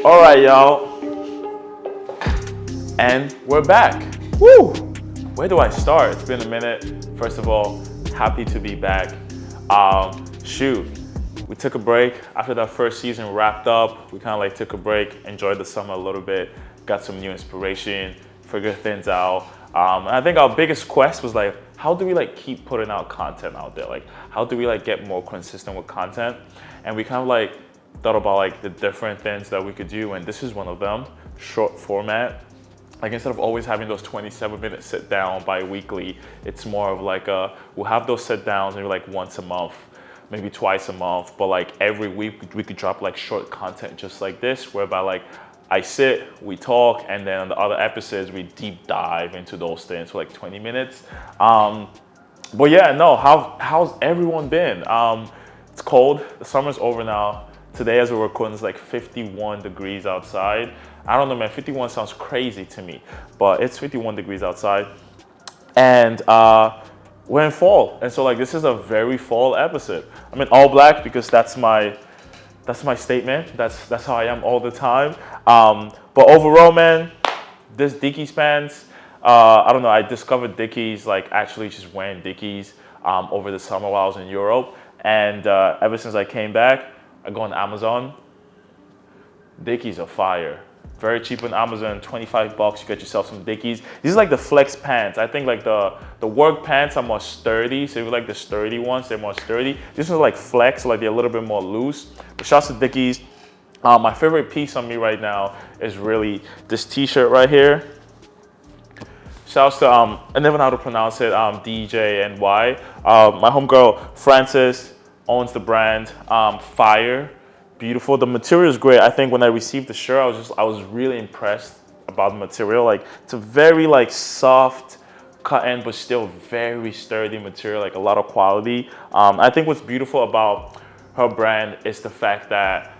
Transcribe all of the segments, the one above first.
All right, y'all, and we're back. Woo! Where do I start? It's been a minute. First of all, happy to be back. Shoot, we took a break after that first season wrapped up. We kind of like took a break, enjoyed the summer a little bit, got some new inspiration, figured things out. And I think our biggest quest was like, how do we like keep putting out content out there? Like, how do we like get more consistent with content? And we kind of like thought about like the different things that we could do, and this is one of them. Short format. Like instead of always having those 27-minute sit down bi-weekly, it's more of like we'll have those sit downs maybe like once a month, maybe twice a month, but like every week we could drop like short content just like this, whereby like I sit, we talk, and then on the other episodes we deep dive into those things for like 20 minutes. But yeah, no, how's everyone been? It's cold, the summer's over now. Today as we're recording, it's like 51 degrees outside. I don't know, man, 51 sounds crazy to me, but it's 51 degrees outside. And we're in fall, and so like this is a very fall episode. I'm in all black because that's my statement. That's how I am all the time. But overall, man, this Dickies pants, I don't know, I discovered Dickies, like actually just wearing Dickies over the summer while I was in Europe. And ever since I came back, I go on Amazon. Dickies are fire. Very cheap on Amazon, 25 bucks, you get yourself some Dickies. These are like the flex pants. I think like the work pants are more sturdy. So if you like the sturdy ones, they're more sturdy. These are like flex, so like they're a little bit more loose. But shouts to Dickies. My favorite piece on me right now is really this t-shirt right here. Shouts to, I never know how to pronounce it, DJNY. My homegirl, Frances, owns the brand, fire. Beautiful. The material is great. I think when I received the shirt, I was really impressed about the material. Like it's a very like soft cotton, but still very sturdy material, like a lot of quality. I think what's beautiful about her brand is the fact that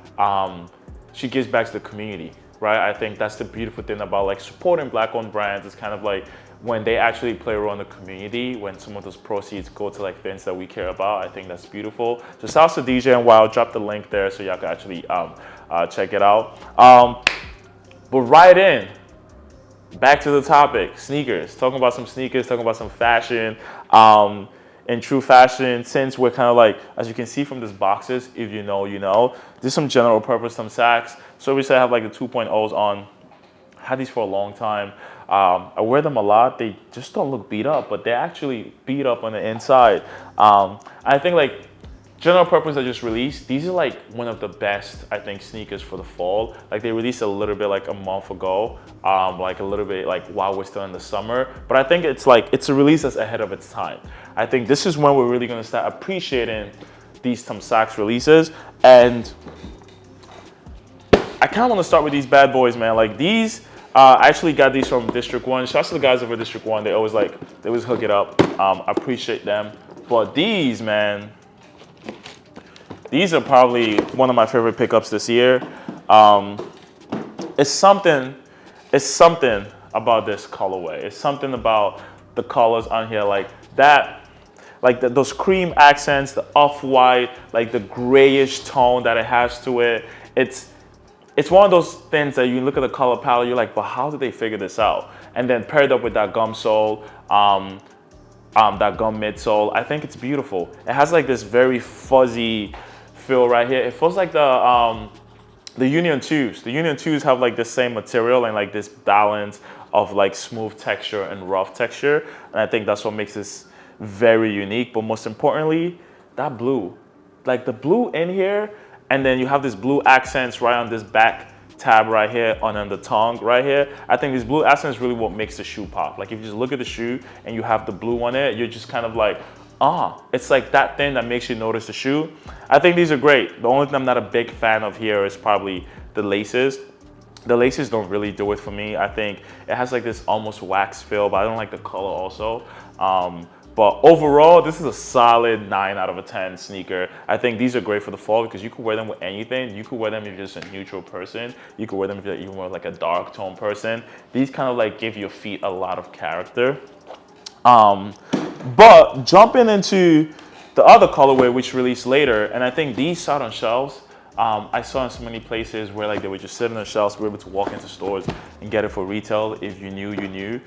she gives back to the community, right? I think that's the beautiful thing about like supporting Black-owned brands. It's kind of like when they actually play a role in the community, when some of those proceeds go to like things that we care about. I think that's beautiful. So shouts to DJ and I'll drop the link there so y'all can actually check it out. But right in, back to the topic, sneakers. Talking about some sneakers, talking about some fashion. In true fashion, since we're kind of like, as you can see from these boxes, if you know, you know, there's some general purpose, some sacks. So we say I have like the 2.0s on. Had these for a long time. I wear them a lot. They just don't look beat up, but they're actually beat up on the inside. I think like general purpose that just released, these are like one of the best, I think, sneakers for the fall. Like they released a little bit like a month ago, like a little bit like while we're still in the summer. But I think it's a release that's ahead of its time. I think this is when we're really gonna start appreciating these Tom Sachs releases. And I kind of want to start with these bad boys, man. Like these, I actually got these from District 1. Shouts to the guys over District 1. They always hook it up. I appreciate them. But these, man, these are probably one of my favorite pickups this year. It's something about this colorway. It's something about the colors on here, like that, like those cream accents, the off-white, like the grayish tone that it has to it. It's one of those things that you look at the color palette, you're like, but how did they figure this out? And then paired up with that gum sole, that gum midsole, I think it's beautiful. It has like this very fuzzy feel right here. It feels like the Union 2s. The Union 2s have like the same material and like this balance of like smooth texture and rough texture. And I think that's what makes this very unique. But most importantly, that blue. Like the blue in here, and then you have this blue accents right on this back tab right here, on the tongue right here. I think these blue accents is really what makes the shoe pop. Like if you just look at the shoe and you have the blue on it, you're just kind of like, it's like that thing that makes you notice the shoe. I think these are great. The only thing I'm not a big fan of here is probably the laces. The laces don't really do it for me. I think it has like this almost wax feel, but I don't like the color also. But overall, this is a solid 9 out of a 10 sneaker. I think these are great for the fall because you could wear them with anything. You could wear them if you're just a neutral person. You could wear them if you're even more like a dark tone person. These kind of like give your feet a lot of character. But jumping into the other colorway, which released later, and I think these sat on shelves I saw in so many places where like they would just sit on the shelves, we were able to walk into stores and get it for retail. If you knew, you knew.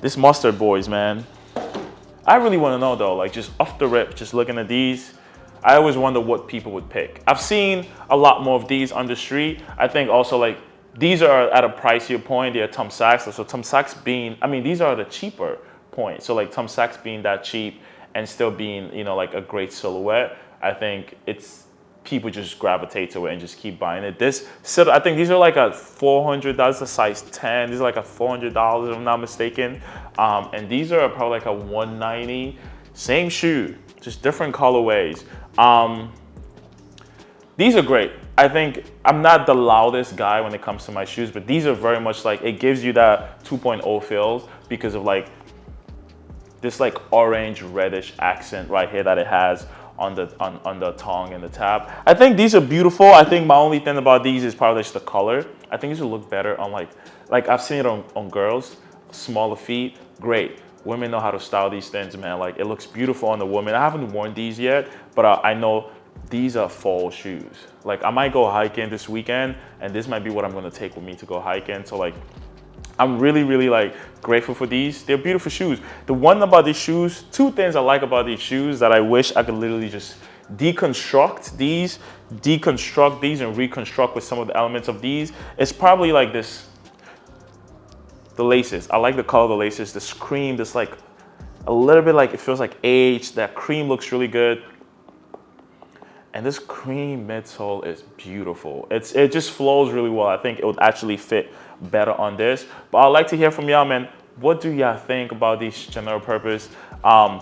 This mustard boys, man. I really want to know though, like just off the rip, just looking at these, I always wonder what people would pick. I've seen a lot more of these on the street. I think also like these are at a pricier point. They're Tom Sachs. So Tom Sachs being, I mean, these are the cheaper point. So like Tom Sachs being that cheap and still being, you know, like a great silhouette, I think it's people just gravitate to it and just keep buying it. This, so I think these are like a $400. That's a size 10. These are like a $400 if I'm not mistaken. And these are probably like a $190. Same shoe, just different colorways. These are great. I think I'm not the loudest guy when it comes to my shoes, but these are very much like, it gives you that 2.0 feels because of like this like orange reddish accent right here that it has on the tongue and the tab. I think these are beautiful. I think my only thing about these is probably just the color. I think these will look better on like I've seen it on girls, smaller feet, great. Women know how to style these things, man. Like it looks beautiful on the woman. I haven't worn these yet, but I know these are fall shoes. Like I might go hiking this weekend and this might be what I'm gonna take with me to go hiking. So like, I'm really like grateful for these. They're beautiful shoes. The one about these shoes, two things I like about these shoes that I wish I could literally just deconstruct these and reconstruct with some of the elements of these. It's probably like this, the laces. I like the color of the laces, this cream, this like a little bit like, it feels like aged. That cream looks really good. And this cream midsole is beautiful. It just flows really well. I think it would actually fit better on this. But I'd like to hear from y'all, man. What do y'all think about these general purpose? I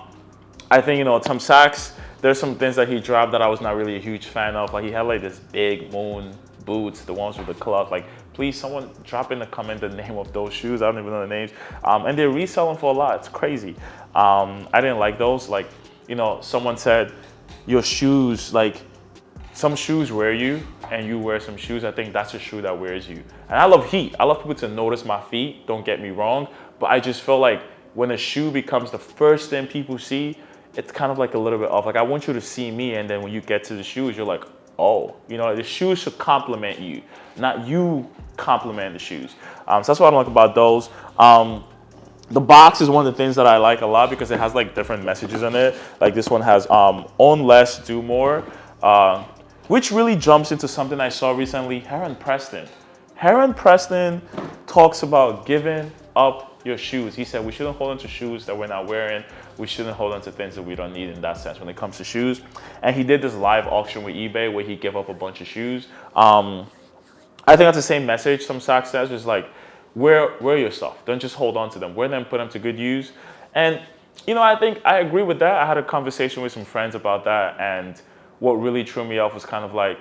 think, you know, Tom Sachs, there's some things that he dropped that I was not really a huge fan of. Like he had like this big moon boots, the ones with the cloth. Like, please, someone drop in the comment the name of those shoes. I don't even know the names. And they're reselling for a lot. It's crazy. I didn't like those. Like, you know, someone said, your shoes, like some shoes wear you and you wear some shoes. I think that's a shoe that wears you. And I love heat. I love people to notice my feet, don't get me wrong. But I just feel like when a shoe becomes the first thing people see, it's kind of like a little bit off. Like I want you to see me, and then when you get to the shoes, you're like, oh, you know, the shoes should compliment you, not you compliment the shoes. So that's what I like about those. The box is one of the things that I like a lot because it has like different messages in it. Like this one has own less, do more, which really jumps into something I saw recently, Heron Preston. Heron Preston talks about giving up your shoes. He said we shouldn't hold on to shoes that we're not wearing. We shouldn't hold on to things that we don't need in that sense when it comes to shoes. And he did this live auction with eBay where he gave up a bunch of shoes. I think that's the same message Tom Sachs says, is like, wear your stuff. Don't just hold on to them. Wear them, put them to good use. And, you know, I think I agree with that. I had a conversation with some friends about that. And what really threw me off was kind of like,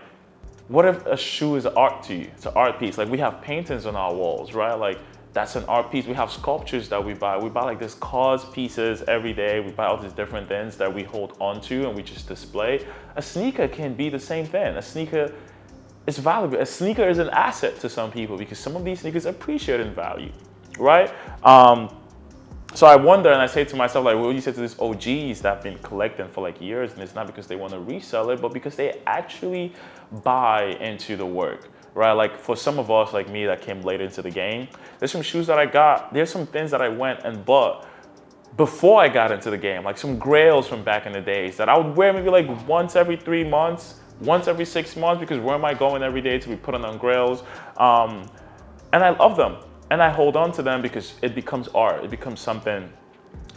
what if a shoe is art to you? It's an art piece. Like we have paintings on our walls, right? Like that's an art piece. We have sculptures that we buy. We buy like this cause pieces every day. We buy all these different things that we hold on to and we just display. A sneaker can be the same thing. A sneaker is valuable. A sneaker is an asset to some people because some of these sneakers appreciate in value, right? So I wonder, and I say to myself, like, what would you say to these OGs that have been collecting for like years, and it's not because they want to resell it, but because they actually buy into the work, right? Like for some of us, like me, that came late into the game, there's some shoes that I got, there's some things that I went and bought before I got into the game, like some grails from back in the days that I would wear maybe like once every 3 months, once every 6 months, because where am I going every day to be putting on grails? And I love them. And I hold on to them because it becomes art. It becomes something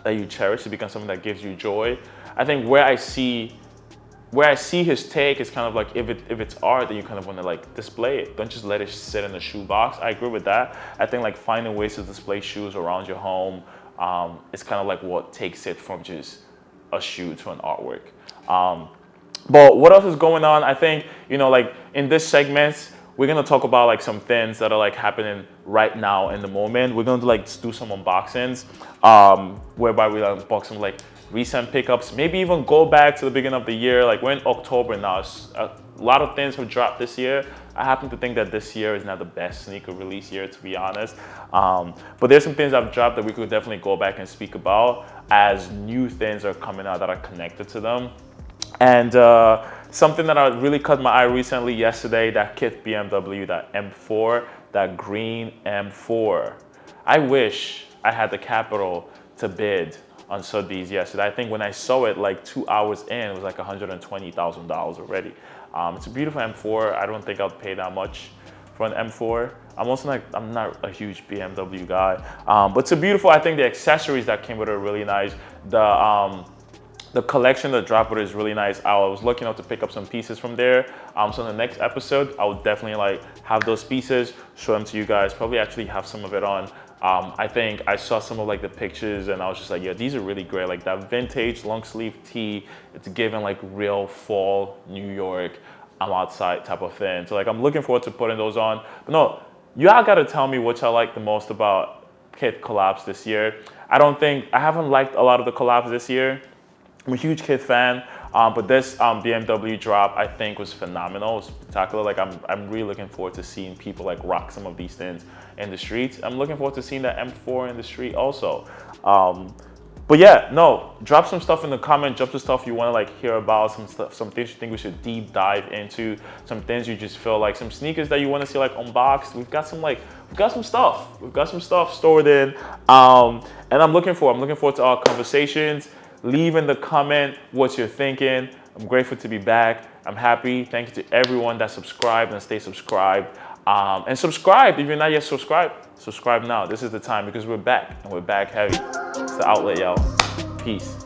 that you cherish. It becomes something that gives you joy. I think where I see his take is kind of like, if it's art, then you kind of want to like display it. Don't just let it sit in a shoe box. I agree with that. I think like finding ways to display shoes around your home is kind of like what takes it from just a shoe to an artwork. But what else is going on? I think, you know, like in this segment, we're gonna talk about like some things that are like happening right now in the moment. We're gonna like do some unboxings, whereby we unbox some like recent pickups, maybe even go back to the beginning of the year. Like we're in October now. A lot of things have dropped this year. I happen to think that this year is not the best sneaker release year, to be honest. But there's some things that have dropped that we could definitely go back and speak about as new things are coming out that are connected to them. And something that I really caught my eye recently yesterday, that kit BMW, that M4, that green M4. I wish I had the capital to bid on Sotheby's yesterday. I think when I saw it like 2 hours in, it was like $120,000 already. It's a beautiful M4. I don't think I'll pay that much for an M4. I'm not a huge BMW guy, but it's a beautiful. I think the accessories that came with it are really nice. The collection that dropped with it is really nice. I was lucky enough to pick up some pieces from there. So in the next episode, I will definitely like have those pieces, show them to you guys. Probably actually have some of it on. I think I saw some of like the pictures and I was just like, yeah, these are really great. Like that vintage long sleeve tee, it's given like real fall New York, I'm outside type of thing. So like I'm looking forward to putting those on. But no, y'all gotta tell me what y'all like the most about kit collabs this year. I haven't liked a lot of the collabs this year. I'm a huge kit fan, but this BMW drop I think was phenomenal, spectacular. Like I'm really looking forward to seeing people like rock some of these things in the streets. I'm looking forward to seeing that M4 in the street also. But yeah, no, drop some stuff in the comment, drop some stuff you want to like hear about, some things you think we should deep dive into, some things you just feel like, some sneakers that you want to see like unboxed. We've got some stuff stored in, and I'm looking forward to our conversations. Leave in the comment what you're thinking. I'm grateful to be back. I'm happy. Thank you to everyone that subscribed and stay subscribed. And subscribe if you're not yet subscribed. Subscribe now. This is the time because we're back and we're back heavy. It's the outlet, y'all. Peace.